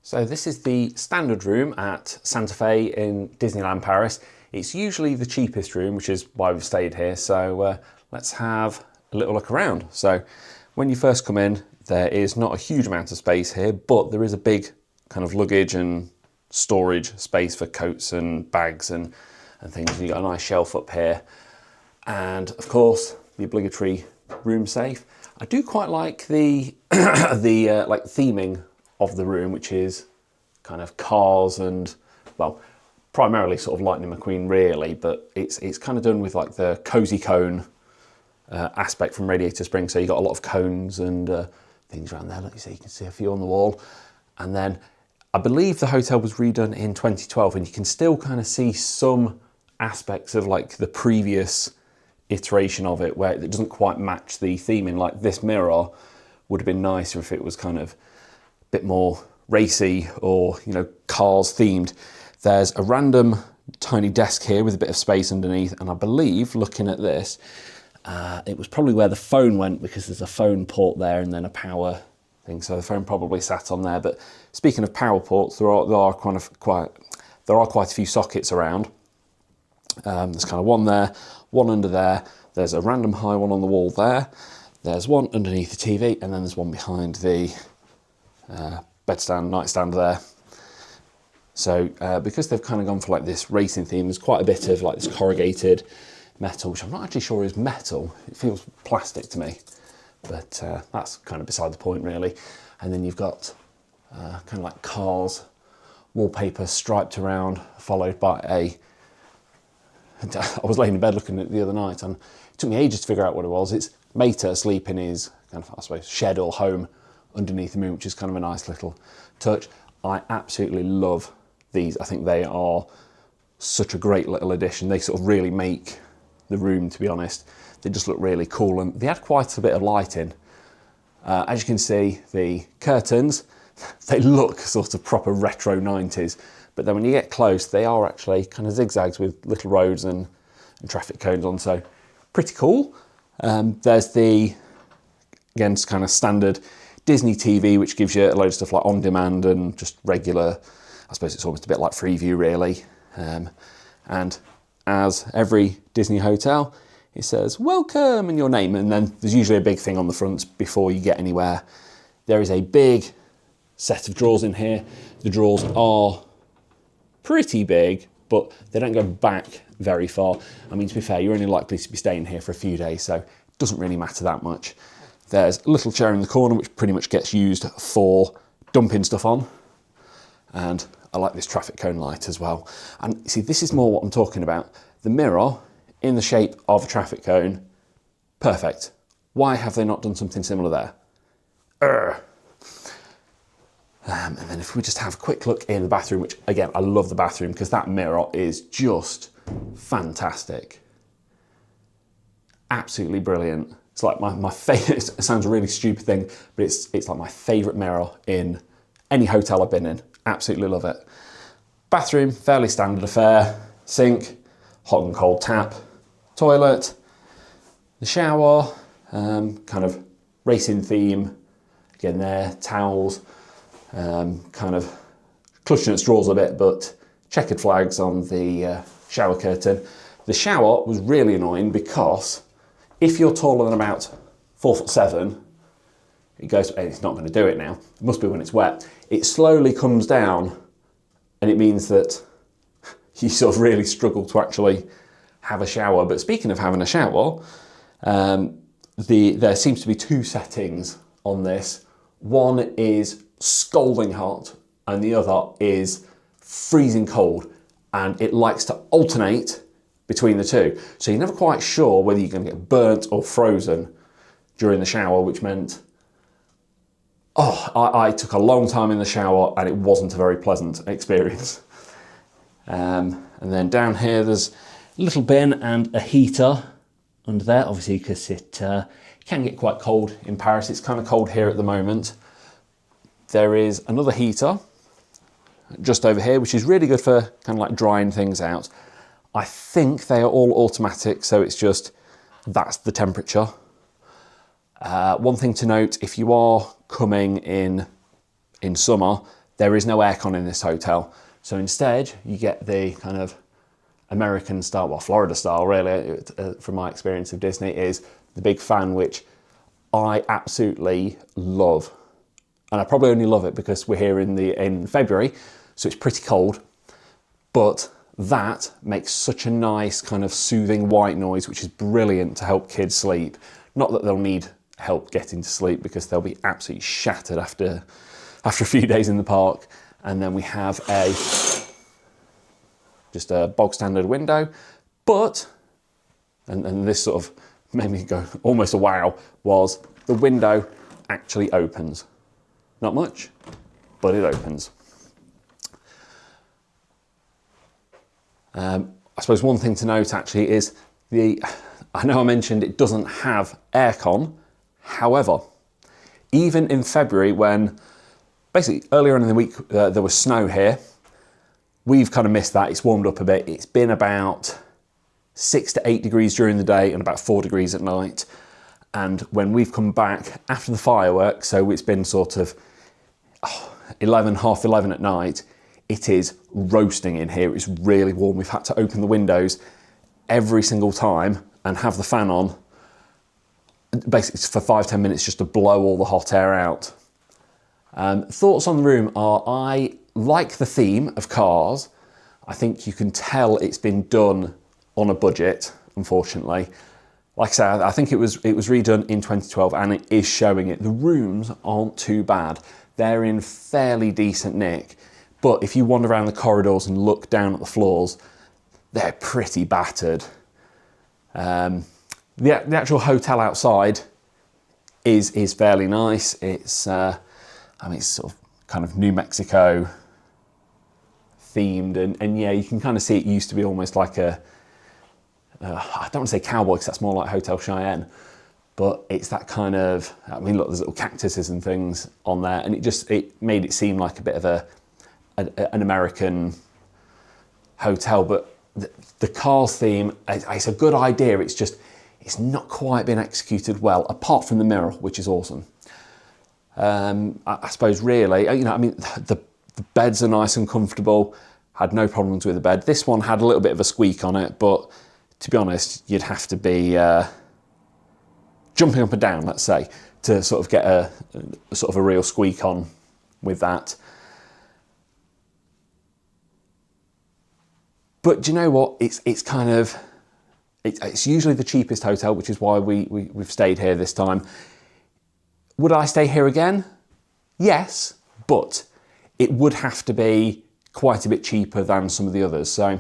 So this is the standard room at Santa Fe in Disneyland Paris. It's usually the cheapest room, which is why we've stayed here. So let's have a little look around. So when you first come in, there is not a huge amount of space here, but there is a big kind of luggage and storage space for coats and bags and things. You've got a nice shelf up here. And of course, the obligatory room safe. I do quite like the like theming of the room, which is kind of cars and, well, primarily sort of Lightning McQueen really, but it's kind of done with like the cozy cone aspect from Radiator Springs. So you got a lot of cones and things around there. Look, you can see a few on the wall. And then I believe the hotel was redone in 2012, and you can still kind of see some aspects of like the previous iteration of it where it doesn't quite match the theming. Like this mirror would have been nicer if it was kind of bit more racy or, you know, cars themed. There's a random tiny desk here with a bit of space underneath, and I believe, looking at this, it was probably where the phone went, because there's a phone port there and then a power thing, so the phone probably sat on there. But speaking of power ports, there are quite a few sockets around. There's kind of one there, one under there. There's a random high one on the wall there. There's one underneath the TV, and then there's one behind the bedstand, nightstand there. So because they've kind of gone for like this racing theme, there's quite a bit of like this corrugated metal, which I'm not actually sure is metal. It feels plastic to me, but that's kind of beside the point really. And then you've got kind of like cars, wallpaper striped around, followed by I was laying in bed looking at it the other night, and it took me ages to figure out what it was. It's Mater asleep in his kind of, I suppose, shed or home underneath the moon, which is kind of a nice little touch. I absolutely love these. I think they are such a great little addition. They sort of really make the room, to be honest. They just look really cool, and they add quite a bit of lighting. As you can see, the curtains, they look sort of proper retro 90s, but then when you get close, they are actually kind of zigzags with little roads and traffic cones on, so pretty cool. There's the, again, it's kind of standard Disney TV, which gives you a load of stuff like on demand and just regular. I suppose it's almost a bit like Freeview really. And as every Disney hotel, it says welcome and your name, and then there's usually a big thing on the front before you get anywhere. There is a big set of drawers in here. The drawers are pretty big, but they don't go back very far. I mean, to be fair, you're only likely to be staying here for a few days, so it doesn't really matter that much. There's a little chair in the corner, which pretty much gets used for dumping stuff on. And I like this traffic cone light as well. And see, this is more what I'm talking about. The mirror in the shape of a traffic cone, perfect. Why have they not done something similar there? And then if we just have a quick look in the bathroom, which again, I love the bathroom because that mirror is just fantastic. Absolutely brilliant. It's like my favorite, it sounds a really stupid thing, but it's like my favorite mirror in any hotel I've been in. Absolutely love it. Bathroom, fairly standard affair. Sink, hot and cold tap, toilet, the shower, kind of racing theme, again there, towels, kind of clutching at straws a bit, but checkered flags on the shower curtain. The shower was really annoying because if you're taller than about 4'7", it goes, and it's not going to do it now. It must be when it's wet. It slowly comes down, and it means that you sort of really struggle to actually have a shower. But speaking of having a shower, there seems to be two settings on this. One is scalding hot, and the other is freezing cold, and it likes to alternate between the two. So you're never quite sure whether you're going to get burnt or frozen during the shower, which meant, I took a long time in the shower and it wasn't a very pleasant experience. And then down here, there's a little bin and a heater under there, obviously because it can get quite cold in Paris. It's kind of cold here at the moment. There is another heater just over here, which is really good for kind of like drying things out. I think they are all automatic, so it's just, that's the temperature. One thing to note, if you are coming in summer, there is no aircon in this hotel. So instead, you get the kind of American style, well, Florida style really, from my experience of Disney, is the big fan, which I absolutely love. And I probably only love it because we're here in February, so it's pretty cold. But that makes such a nice kind of soothing white noise, which is brilliant to help kids sleep. Not that they'll need help getting to sleep because they'll be absolutely shattered after a few days in the park. And then we have just a bog standard window, but, and this sort of made me go almost a wow, was the window actually opens. Not much, but it opens. I suppose one thing to note actually is I know I mentioned it doesn't have aircon. However, even in February, when basically earlier on in the week there was snow here, we've kind of missed that. It's warmed up a bit. It's been about 6 to 8 degrees during the day and about 4 degrees at night. And when we've come back after the fireworks, so it's been sort of 11, half 11 at night, it is roasting in here. It's really warm. We've had to open the windows every single time and have the fan on, basically for 5-10 minutes just to blow all the hot air out. Thoughts on the room are, I like the theme of cars. I think you can tell it's been done on a budget, unfortunately. Like I said, I think it was redone in 2012 and it is showing it. The rooms aren't too bad. They're in fairly decent nick. But if you wander around the corridors and look down at the floors, they're pretty battered. The actual hotel outside is fairly nice. It's, I mean, it's sort of kind of New Mexico themed, and yeah, you can kind of see it used to be almost like a, I don't want to say cowboy because that's more like Hotel Cheyenne, but it's that kind of, I mean, look, there's little cactuses and things on there, and it made it seem like a bit of an American hotel. But the cars theme, it's a good idea. It's not quite been executed well, apart from the mirror, which is awesome. I suppose really, you know, I mean, the beds are nice and comfortable. Had no problems with the bed. This one had a little bit of a squeak on it, but to be honest, you'd have to be jumping up and down, let's say, to sort of get a sort of a real squeak on with that. But do you know what? It's kind of, it's usually the cheapest hotel, which is why we've stayed here this time. Would I stay here again? Yes, but it would have to be quite a bit cheaper than some of the others. So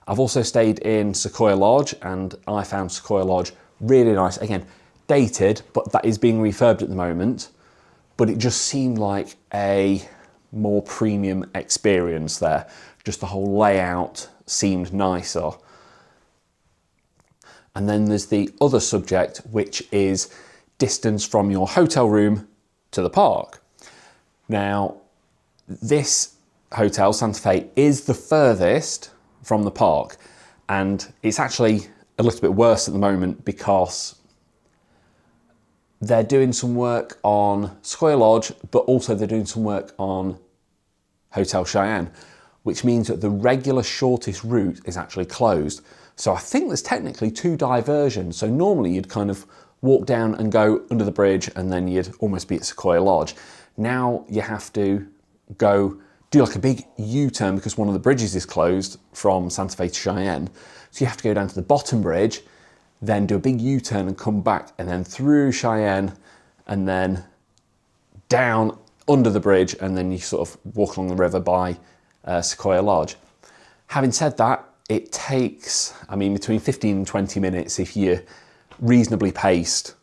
I've also stayed in Sequoia Lodge, and I found Sequoia Lodge really nice. Again, dated, but that is being refurbed at the moment. But it just seemed like a more premium experience there. Just the whole layout seemed nicer. And then there's the other subject, which is distance from your hotel room to the park. Now, this hotel, Santa Fe, is the furthest from the park, and it's actually a little bit worse at the moment because they're doing some work on Sequoia Lodge, but also they're doing some work on Hotel Cheyenne, which means that the regular shortest route is actually closed. So I think there's technically 2 diversions. So normally you'd kind of walk down and go under the bridge and then you'd almost be at Sequoia Lodge. Now you have to go do like a big U-turn because one of the bridges is closed from Santa Fe to Cheyenne. So you have to go down to the bottom bridge, then do a big U-turn and come back, and then through Cheyenne and then down under the bridge, and then you sort of walk along the river by Sequoia Lodge. Having said that, it takes, I mean, between 15 and 20 minutes if you're reasonably paced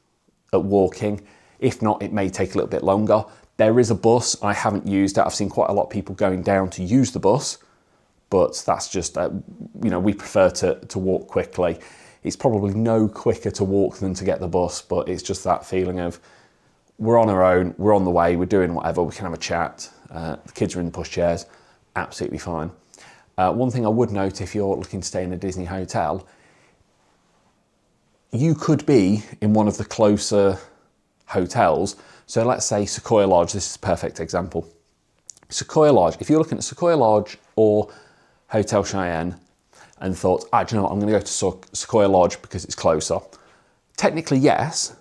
at walking. If not, it may take a little bit longer. There is a bus. I haven't used it. I've seen quite a lot of people going down to use the bus, but that's just, you know, we prefer to walk quickly. It's probably no quicker to walk than to get the bus, but it's just that feeling of we're on our own, we're on the way, we're doing whatever, we can have a chat. The kids are in the pushchairs, absolutely fine. One thing I would note, if you're looking to stay in a Disney hotel, you could be in one of the closer hotels. So let's say Sequoia Lodge, this is a perfect example. Sequoia Lodge, if you're looking at Sequoia Lodge or Hotel Cheyenne and thought, do you know what, I'm going to go to Sequoia Lodge because it's closer. Technically, yes,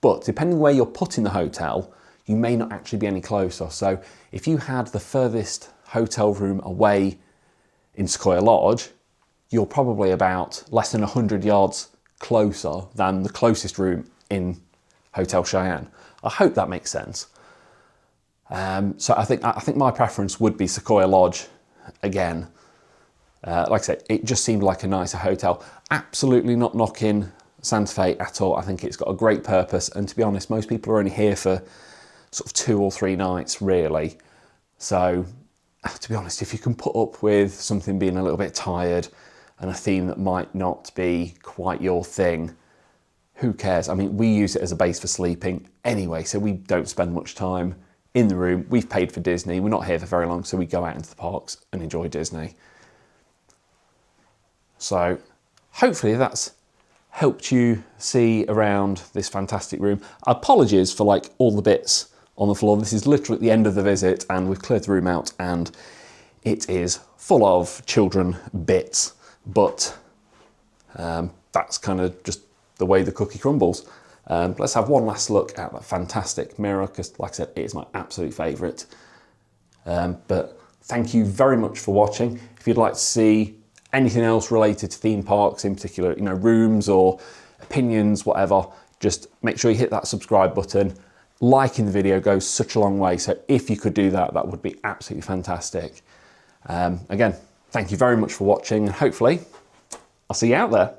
but depending where you're putting the hotel, you may not actually be any closer. So if you had the furthest hotel room away in Sequoia Lodge, you're probably about less than 100 yards closer than the closest room in Hotel Cheyenne. I hope that makes sense. So I think my preference would be Sequoia Lodge again. Like I said, it just seemed like a nicer hotel. Absolutely not knocking Santa Fe at all. I think it's got a great purpose, and to be honest, most people are only here for sort of 2 or 3 nights really. So to be honest, if you can put up with something being a little bit tired and a theme that might not be quite your thing, who cares? I mean, we use it as a base for sleeping anyway, so we don't spend much time in the room. We've paid for Disney. We're not here for very long, so we go out into the parks and enjoy Disney. So hopefully that's helped you see around this fantastic room. Apologies for like all the bits on the floor. This is literally at the end of the visit and we've cleared the room out and it is full of children bits, but that's kind of just the way the cookie crumbles. Let's have one last look at that fantastic mirror, because like I said, it is my absolute favourite. But thank you very much for watching. If you'd like to see anything else related to theme parks, in particular, you know, rooms or opinions, whatever, just make sure you hit that subscribe button. Liking the video goes such a long way, so if you could do that, that would be absolutely fantastic. Again, thank you very much for watching, and hopefully I'll see you out there.